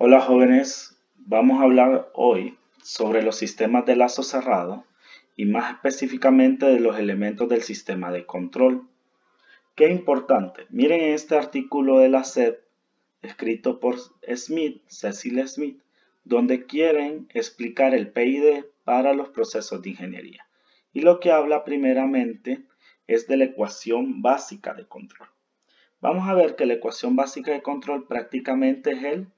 Hola jóvenes, vamos a hablar hoy sobre los sistemas de lazo cerrado y más específicamente de los elementos del sistema de control. Qué importante, miren este artículo de la SEP escrito por Cecil Smith, donde quieren explicar el PID para los procesos de ingeniería. Y lo que habla primeramente es de la ecuación básica de control. Vamos a ver que la ecuación básica de control prácticamente es el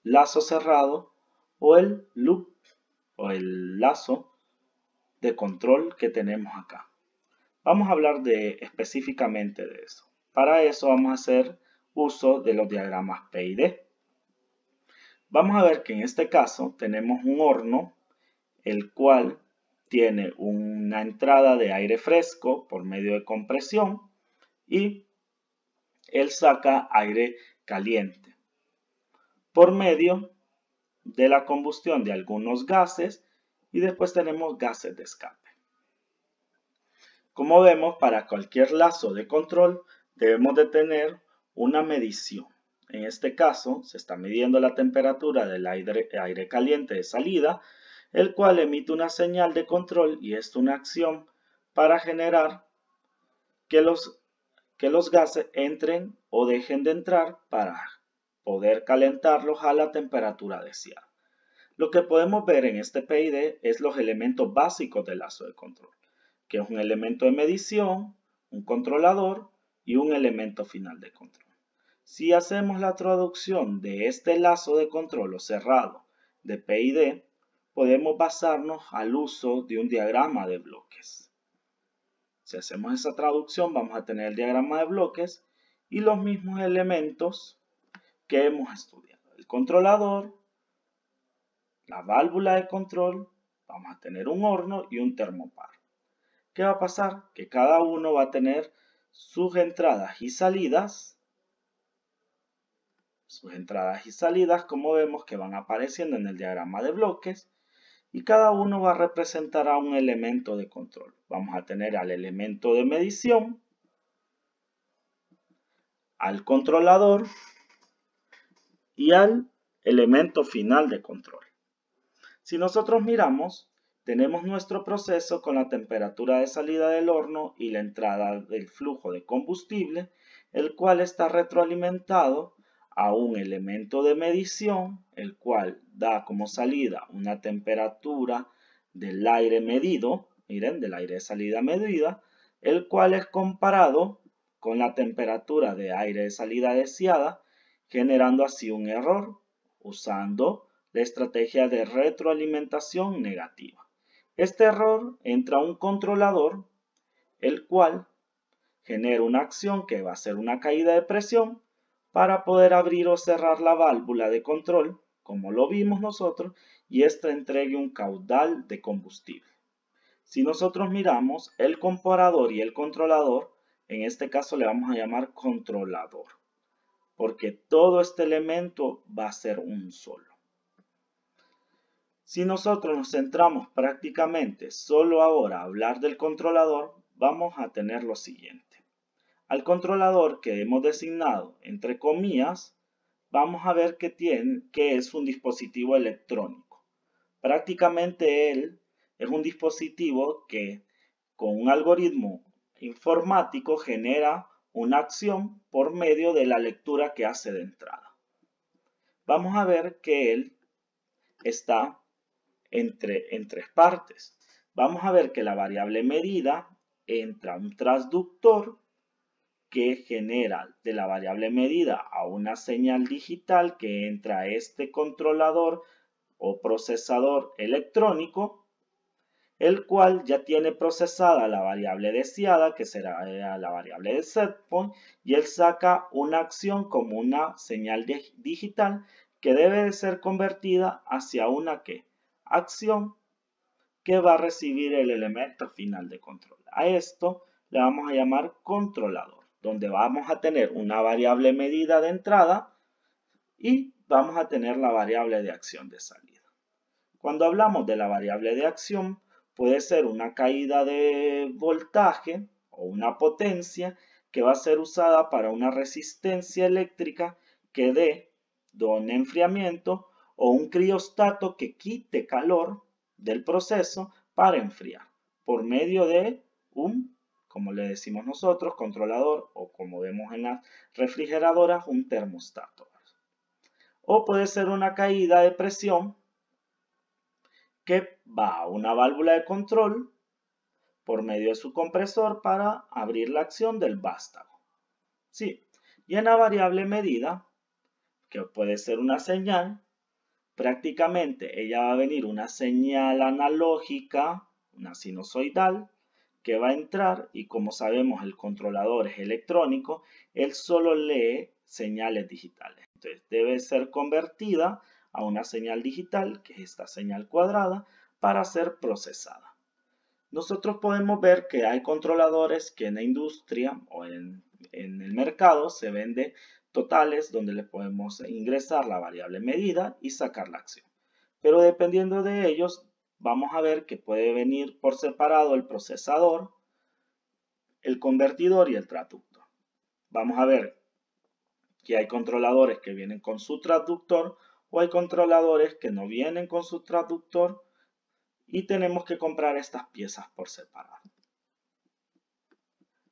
lazo cerrado o el loop o el lazo de control que tenemos acá. Vamos a hablar específicamente de eso. Para eso vamos a hacer uso de los diagramas P y D. Vamos a ver que en este caso tenemos un horno el cual tiene una entrada de aire fresco por medio de compresión y él saca aire caliente por medio de la combustión de algunos gases y después tenemos gases de escape. Como vemos, para cualquier lazo de control debemos de tener una medición. En este caso se está midiendo la temperatura del aire caliente de salida, el cual emite una señal de control y es una acción para generar que los gases entren o dejen de entrar para poder calentarlos a la temperatura deseada. Lo que podemos ver en este PID es los elementos básicos del lazo de control, que es un elemento de medición, un controlador y un elemento final de control. Si hacemos la traducción de este lazo de control o cerrado de PID, podemos basarnos al uso de un diagrama de bloques. Si hacemos esa traducción, vamos a tener el diagrama de bloques y los mismos elementos que hemos estudiado. El controlador, la válvula de control, vamos a tener un horno y un termopar. ¿Qué va a pasar? Que cada uno va a tener sus entradas y salidas. Sus entradas y salidas, como vemos que van apareciendo en el diagrama de bloques. Y cada uno va a representar a un elemento de control. Vamos a tener al elemento de medición, al controlador y al elemento final de control. Si nosotros miramos, tenemos nuestro proceso con la temperatura de salida del horno y la entrada del flujo de combustible, el cual está retroalimentado a un elemento de medición, el cual da como salida una temperatura del aire medido, miren, del aire de salida medida, el cual es comparado con la temperatura de aire de salida deseada, generando así un error, usando la estrategia de retroalimentación negativa. Este error entra a un controlador, el cual genera una acción que va a ser una caída de presión para poder abrir o cerrar la válvula de control, como lo vimos nosotros, y esta entregue un caudal de combustible. Si nosotros miramos el comparador y el controlador, en este caso le vamos a llamar controlador, porque todo este elemento va a ser un solo. Si nosotros nos centramos prácticamente solo ahora a hablar del controlador, vamos a tener lo siguiente. Al controlador que hemos designado entre comillas, vamos a ver que es un dispositivo electrónico. Prácticamente él es un dispositivo que con un algoritmo informático genera una acción por medio de la lectura que hace de entrada. Vamos a ver que él está en tres partes. Vamos a ver que la variable medida entra un transductor que genera de la variable medida a una señal digital que entra a este controlador o procesador electrónico, el cual ya tiene procesada la variable deseada, que será la variable de setpoint, y él saca una acción como una señal digital que debe de ser convertida hacia una acción que va a recibir el elemento final de control. A esto le vamos a llamar controlador, donde vamos a tener una variable medida de entrada y vamos a tener la variable de acción de salida. Cuando hablamos de la variable de acción, puede ser una caída de voltaje o una potencia que va a ser usada para una resistencia eléctrica que dé de un enfriamiento o un criostato que quite calor del proceso para enfriar por medio de un, como le decimos nosotros, controlador o como vemos en las refrigeradoras, un termostato. O puede ser una caída de presión que va a una válvula de control por medio de su compresor para abrir la acción del vástago. Sí, y en la variable medida, que puede ser una señal, prácticamente ella va a venir una señal analógica, una sinusoidal, que va a entrar y como sabemos el controlador es electrónico, él solo lee señales digitales. Entonces debe ser convertida a una señal digital, que es esta señal cuadrada, para ser procesada. Nosotros podemos ver que hay controladores que en la industria o en el mercado se vende totales donde le podemos ingresar la variable medida y sacar la acción. Pero dependiendo de ellos, vamos a ver que puede venir por separado el procesador, el convertidor y el transductor. Vamos a ver que hay controladores que vienen con su transductor o hay controladores que no vienen con su transductor y tenemos que comprar estas piezas por separado.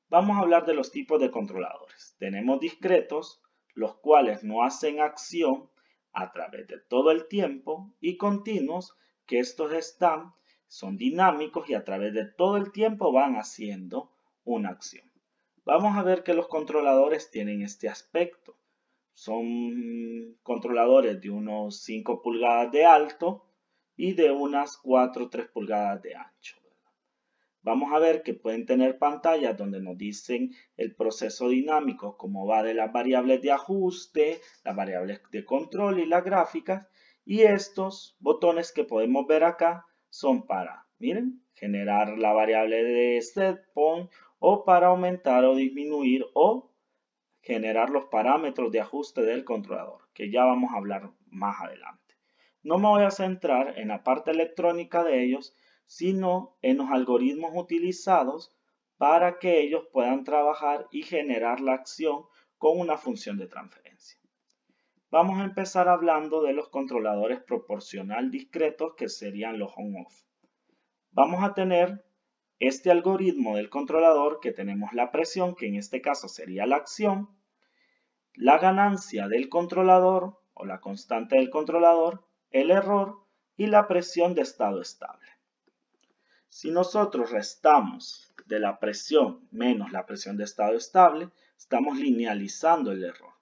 Vamos a hablar de los tipos de controladores. Tenemos discretos, los cuales no hacen acción a través de todo el tiempo, y continuos, que estos son dinámicos y a través de todo el tiempo van haciendo una acción. Vamos a ver que los controladores tienen este aspecto. Son controladores de unos 5 pulgadas de alto y de unas 4 o 3 pulgadas de ancho. Vamos a ver que pueden tener pantallas donde nos dicen el proceso dinámico, cómo va de las variables de ajuste, las variables de control y las gráficas. Y estos botones que podemos ver acá son para, miren, generar la variable de setPoint o para aumentar o disminuir o generar los parámetros de ajuste del controlador, que ya vamos a hablar más adelante. No me voy a centrar en la parte electrónica de ellos, sino en los algoritmos utilizados para que ellos puedan trabajar y generar la acción con una función de transferencia. Vamos a empezar hablando de los controladores proporcional discretos, que serían los on-off. Vamos a tener este algoritmo del controlador, que tenemos la presión, que en este caso sería la acción, la ganancia del controlador o la constante del controlador, el error y la presión de estado estable. Si nosotros restamos de la presión menos la presión de estado estable, estamos linealizando el error.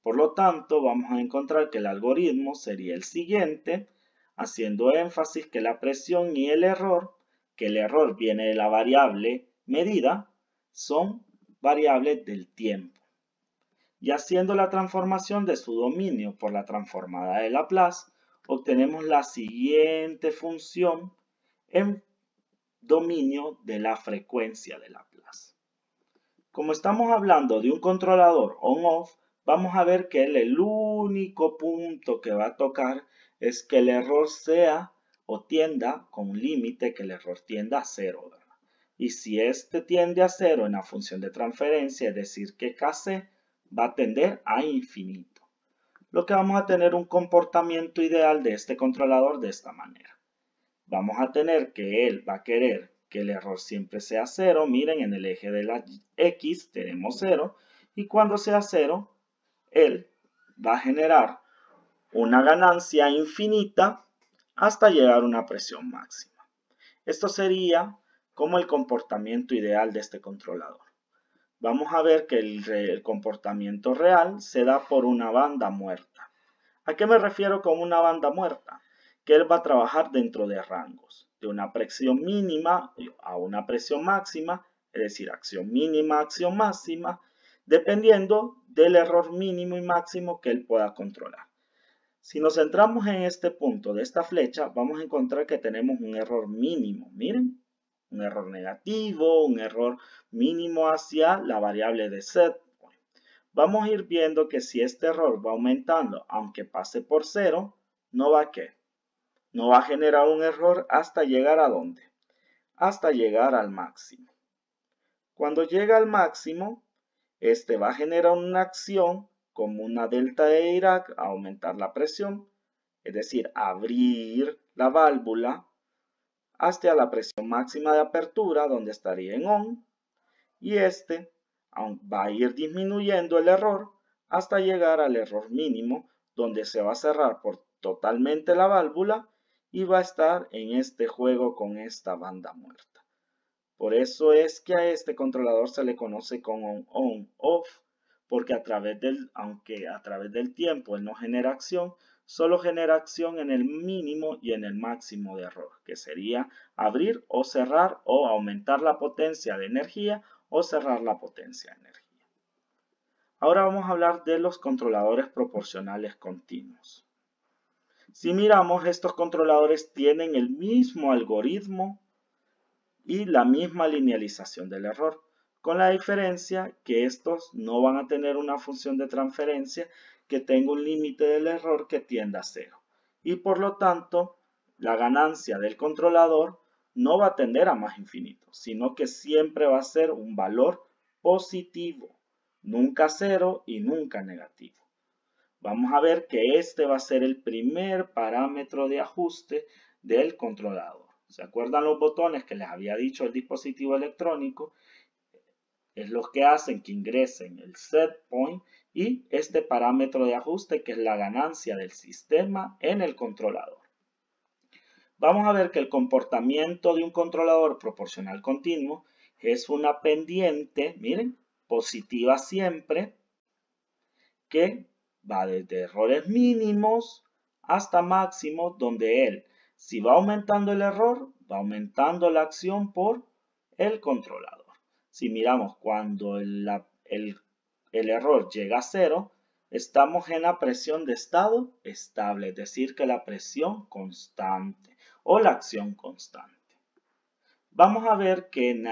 Por lo tanto, vamos a encontrar que el algoritmo sería el siguiente, haciendo énfasis que la presión y el error, que el error viene de la variable medida, son variables del tiempo. Y haciendo la transformación de su dominio por la transformada de Laplace, obtenemos la siguiente función en dominio de la frecuencia de Laplace. Como estamos hablando de un controlador on-off, vamos a ver que el único punto que va a tocar es que el error sea o tienda con un límite, que el error tienda a 0, ¿verdad? Y si este tiende a 0 en la función de transferencia, es decir que Kc va a tender a infinito. Lo que vamos a tener un comportamiento ideal de este controlador de esta manera. Vamos a tener que él va a querer que el error siempre sea 0. Miren, en el eje de la X tenemos 0. Y cuando sea 0, él va a generar una ganancia infinita hasta llegar a una presión máxima. Esto sería como el comportamiento ideal de este controlador. Vamos a ver que el comportamiento real se da por una banda muerta. ¿A qué me refiero con una banda muerta? Que él va a trabajar dentro de rangos, de una presión mínima a una presión máxima, es decir, acción mínima, acción máxima, dependiendo del error mínimo y máximo que él pueda controlar. Si nos centramos en este punto de esta flecha, vamos a encontrar que tenemos un error mínimo. Miren, un error negativo, un error mínimo hacia la variable de setPoint. Vamos a ir viendo que si este error va aumentando, aunque pase por 0, no va a ¿qué? No va a generar un error hasta llegar ¿a dónde? Hasta llegar al máximo. Cuando llega al máximo, este va a generar una acción como una delta de Dirac a aumentar la presión, es decir, abrir la válvula hasta la presión máxima de apertura, donde estaría en ON, y este va a ir disminuyendo el error hasta llegar al error mínimo, donde se va a cerrar por totalmente la válvula y va a estar en este juego con esta banda muerta. Por eso es que a este controlador se le conoce como on-off, porque aunque a través del tiempo él no genera acción, solo genera acción en el mínimo y en el máximo de error, que sería abrir o cerrar o aumentar la potencia de energía o cerrar la potencia de energía. Ahora vamos a hablar de los controladores proporcionales continuos. Si miramos, estos controladores tienen el mismo algoritmo y la misma linealización del error, con la diferencia que estos no van a tener una función de transferencia que tenga un límite del error que tienda a 0. Y por lo tanto, la ganancia del controlador no va a tender a más infinito, sino que siempre va a ser un valor positivo, nunca 0 y nunca negativo. Vamos a ver que este va a ser el primer parámetro de ajuste del controlador. ¿Se acuerdan los botones que les había dicho el dispositivo electrónico? Es lo que hacen que ingresen el set point y este parámetro de ajuste, que es la ganancia del sistema en el controlador. Vamos a ver que el comportamiento de un controlador proporcional continuo es una pendiente, miren, positiva siempre, que va desde errores mínimos hasta máximos, donde él, si va aumentando el error, va aumentando la acción por el controlador. Si miramos cuando el error llega a 0, estamos en la presión de estado estable, es decir, que la presión constante o la acción constante. Vamos a ver que en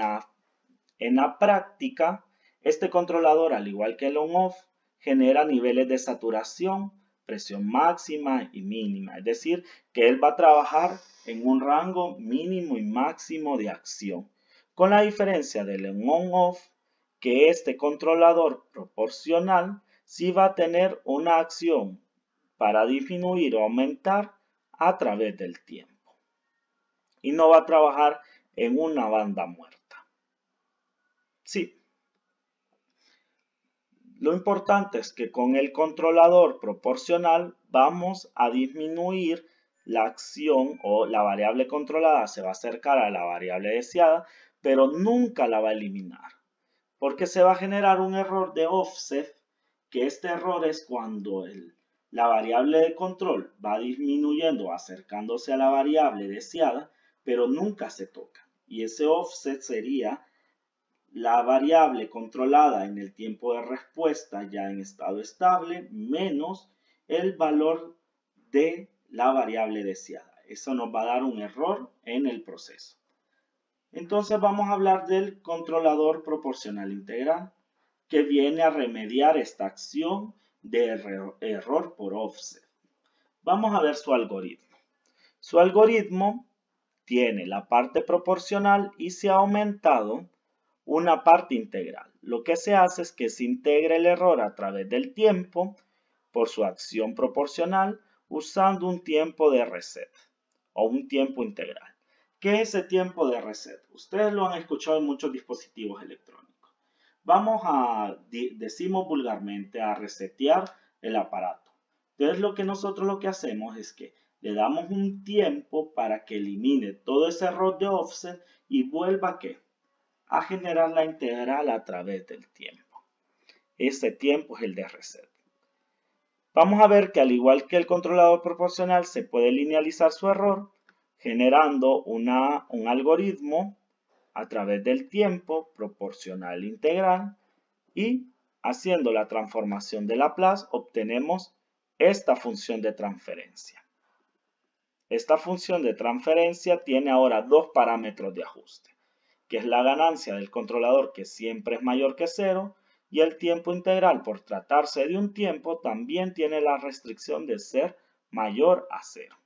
la práctica, este controlador, al igual que el on-off, genera niveles de saturación, presión máxima y mínima. Es decir, que él va a trabajar en un rango mínimo y máximo de acción. Con la diferencia del on-off, que este controlador proporcional sí va a tener una acción para disminuir o aumentar a través del tiempo. Y no va a trabajar en una banda muerta. Sí. Lo importante es que con el controlador proporcional vamos a disminuir la acción, o la variable controlada se va a acercar a la variable deseada, pero nunca la va a eliminar, porque se va a generar un error de offset, que este error es cuando la variable de control va disminuyendo o acercándose a la variable deseada, pero nunca se toca. Y ese offset sería la variable controlada en el tiempo de respuesta ya en estado estable menos el valor de la variable deseada. Eso nos va a dar un error en el proceso. Entonces vamos a hablar del controlador proporcional integral, que viene a remediar esta acción de error por offset. Vamos a ver su algoritmo. Su algoritmo tiene la parte proporcional y se ha aumentado una parte integral. Lo que se hace es que se integra el error a través del tiempo por su acción proporcional usando un tiempo de reset o un tiempo integral. ¿Qué es ese tiempo de reset? Ustedes lo han escuchado en muchos dispositivos electrónicos. Vamos a, decimos vulgarmente, a resetear el aparato. Entonces nosotros lo que hacemos es que le damos un tiempo para que elimine todo ese error de offset y vuelva a generar la integral a través del tiempo. Ese tiempo es el de reset. Vamos a ver que al igual que el controlador proporcional se puede linealizar su error generando un algoritmo a través del tiempo proporcional integral y haciendo la transformación de Laplace obtenemos esta función de transferencia. Esta función de transferencia tiene ahora dos parámetros de ajuste, que es la ganancia del controlador, que siempre es mayor que 0, y el tiempo integral, por tratarse de un tiempo, también tiene la restricción de ser mayor a 0.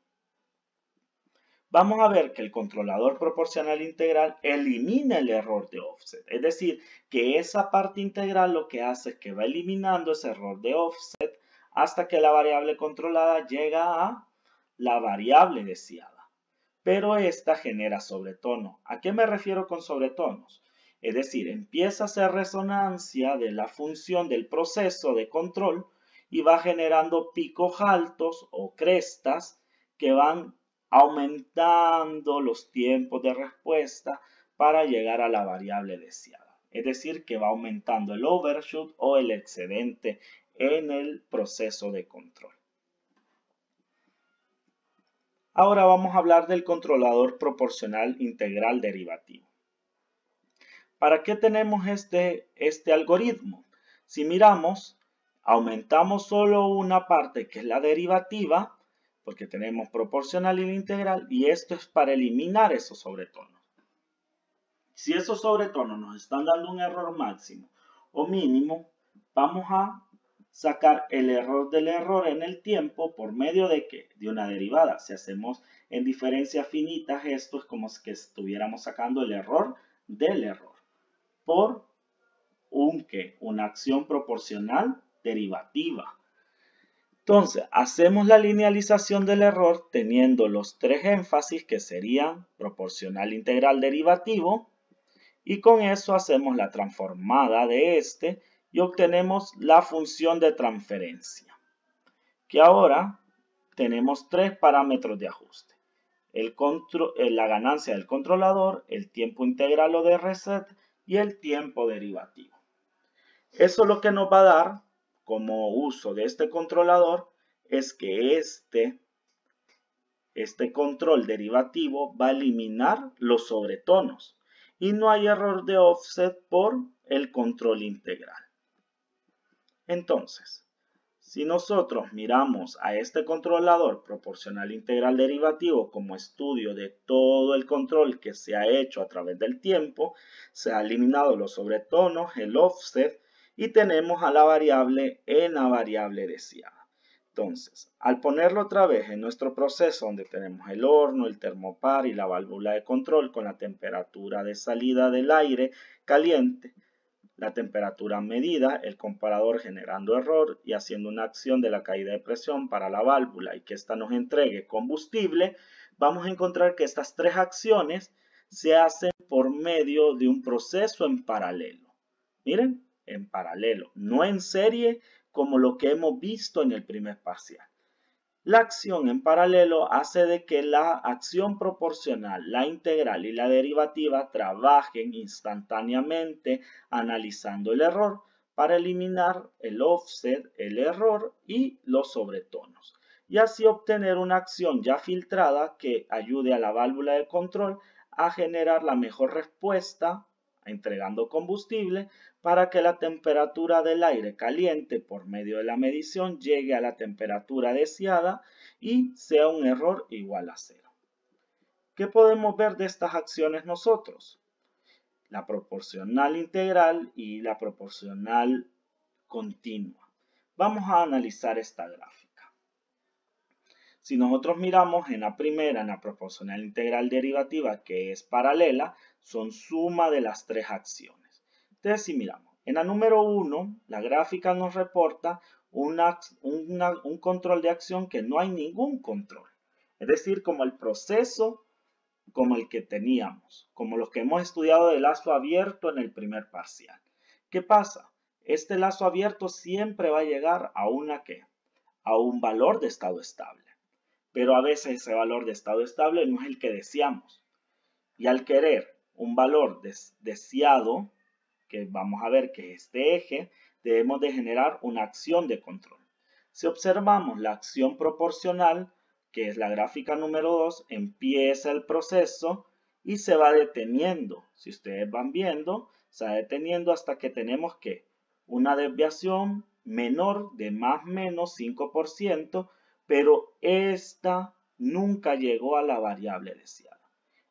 vamos a ver que el controlador proporcional integral elimina el error de offset. Es decir, que esa parte integral lo que hace es que va eliminando ese error de offset hasta que la variable controlada llega a la variable deseada. Pero esta genera sobretono. ¿A qué me refiero con sobretonos? Es decir, empieza a hacer resonancia de la función del proceso de control y va generando picos altos o crestas que van aumentando los tiempos de respuesta para llegar a la variable deseada. Es decir, que va aumentando el overshoot o el excedente en el proceso de control. Ahora vamos a hablar del controlador proporcional integral derivativo. ¿Para qué tenemos este algoritmo? Si miramos, aumentamos solo una parte que es la derivativa, porque tenemos proporcional y la integral, y esto es para eliminar esos sobretonos. Si esos sobretonos nos están dando un error máximo o mínimo, vamos a sacar el error del error en el tiempo por medio de ¿qué? De una derivada. Si hacemos en diferencias finitas, esto es como que estuviéramos sacando el error del error por una acción proporcional derivativa. Entonces, hacemos la linealización del error teniendo los tres énfasis que serían proporcional integral derivativo, y con eso hacemos la transformada de este y obtenemos la función de transferencia, que ahora tenemos tres parámetros de ajuste: la ganancia del controlador, el tiempo integral o de reset y el tiempo derivativo. Eso lo que nos va a dar como uso de este controlador es que este control derivativo va a eliminar los sobretonos y no hay error de offset por el control integral. Entonces, si nosotros miramos a este controlador proporcional integral derivativo como estudio de todo el control que se ha hecho a través del tiempo, se ha eliminado los sobretonos, el offset, y tenemos a la variable en la variable deseada. Entonces, al ponerlo otra vez en nuestro proceso donde tenemos el horno, el termopar y la válvula de control con la temperatura de salida del aire caliente, la temperatura medida, el comparador generando error y haciendo una acción de la caída de presión para la válvula y que ésta nos entregue combustible, vamos a encontrar que estas tres acciones se hacen por medio de un proceso en paralelo. Miren, en paralelo, no en serie como lo que hemos visto en el primer parcial. La acción en paralelo hace de que la acción proporcional, la integral y la derivativa trabajen instantáneamente analizando el error para eliminar el offset, el error y los sobretonos. Y así obtener una acción ya filtrada que ayude a la válvula de control a generar la mejor respuesta entregando combustible para que la temperatura del aire caliente por medio de la medición llegue a la temperatura deseada y sea un error igual a 0. ¿Qué podemos ver de estas acciones nosotros? La proporcional integral y la proporcional continua. Vamos a analizar esta gráfica. Si nosotros miramos en la primera, en la proporcional integral derivativa, que es paralela, son suma de las tres acciones. Entonces, si miramos, en la número 1, la gráfica nos reporta un control de acción que no hay ningún control. Es decir, como el proceso, como el que teníamos, como los que hemos estudiado de lazo abierto en el primer parcial. ¿Qué pasa? Este lazo abierto siempre va a llegar a a un valor de estado estable. Pero a veces ese valor de estado estable no es el que deseamos. Y al querer un valor deseado, que vamos a ver que es este eje, debemos de generar una acción de control. Si observamos la acción proporcional, que es la gráfica número 2, empieza el proceso y se va deteniendo. Si ustedes van viendo, se va deteniendo hasta que tenemos que una desviación menor de más o menos 5%, pero esta nunca llegó a la variable deseada.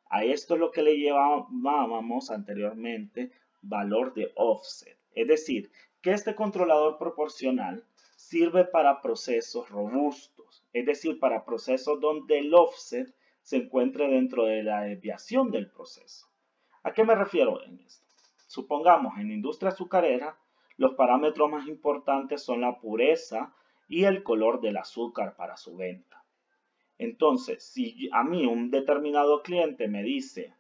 A esto es lo que le llamábamos anteriormente valor de offset. Es decir, que este controlador proporcional sirve para procesos robustos, es decir, para procesos donde el offset se encuentre dentro de la desviación del proceso. ¿A qué me refiero en esto? Supongamos, en la industria azucarera, los parámetros más importantes son la pureza y el color del azúcar para su venta. Entonces, si a mí un determinado cliente me dice,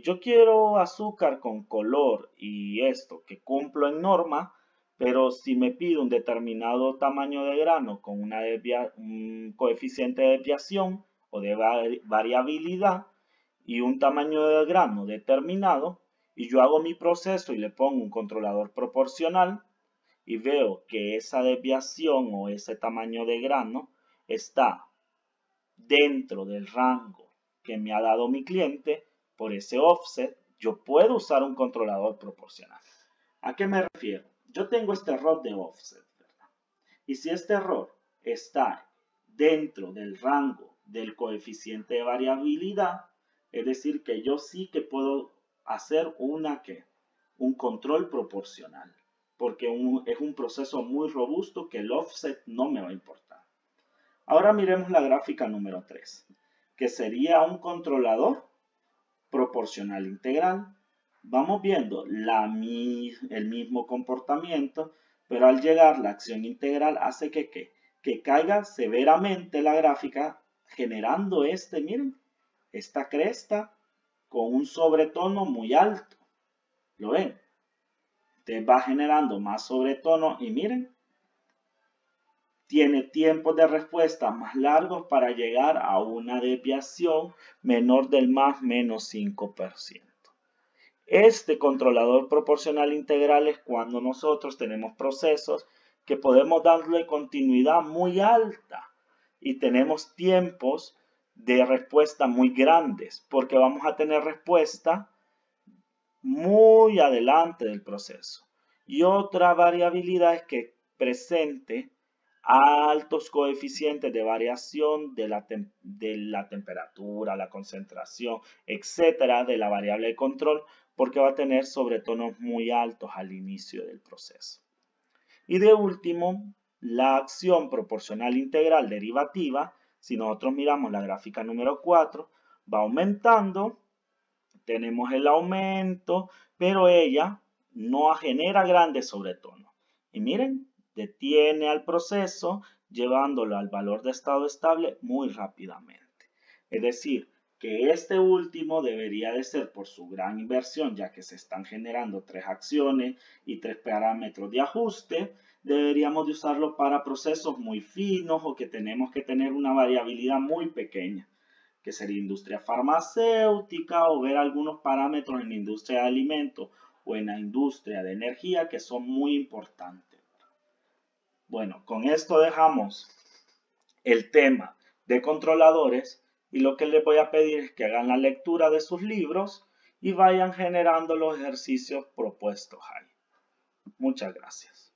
yo quiero azúcar con color y esto, que cumplo en norma, pero si me pide un determinado tamaño de grano con un coeficiente de desviación o de variabilidad y un tamaño de grano determinado, y yo hago mi proceso y le pongo un controlador proporcional y veo que esa desviación o ese tamaño de grano está dentro del rango que me ha dado mi cliente por ese offset, yo puedo usar un controlador proporcional. ¿A qué me refiero? Yo tengo este error de offset, ¿verdad? Y si este error está dentro del rango del coeficiente de variabilidad, es decir, que yo sí que puedo hacer un control proporcional, porque es un proceso muy robusto que el offset no me va a importar. Ahora miremos la gráfica número 3, que sería un controlador proporcional integral. Vamos viendo el mismo comportamiento, pero al llegar la acción integral hace que caiga severamente la gráfica, generando miren, esta cresta con un sobretono muy alto. ¿Lo ven? Te va generando más sobretono y miren, tiene tiempos de respuesta más largos para llegar a una desviación menor del más menos 5%. Este controlador proporcional integral es cuando nosotros tenemos procesos que podemos darle continuidad muy alta y tenemos tiempos de respuesta muy grandes porque vamos a tener respuesta muy adelante del proceso. Y otra variabilidad es que presente altos coeficientes de variación de la temperatura, la concentración, etcétera, de la variable de control, porque va a tener sobretonos muy altos al inicio del proceso. Y de último, la acción proporcional integral derivativa, si nosotros miramos la gráfica número 4, va aumentando, tenemos el aumento, pero ella no genera grandes sobretonos. Y miren, detiene al proceso llevándolo al valor de estado estable muy rápidamente. Es decir, que este último debería de ser por su gran inversión, ya que se están generando 3 acciones y 3 parámetros de ajuste, deberíamos de usarlo para procesos muy finos o que tenemos que tener una variabilidad muy pequeña, que sería industria farmacéutica o ver algunos parámetros en la industria de alimentos o en la industria de energía que son muy importantes. Bueno, con esto dejamos el tema de controladores y lo que les voy a pedir es que hagan la lectura de sus libros y vayan generando los ejercicios propuestos ahí. Muchas gracias.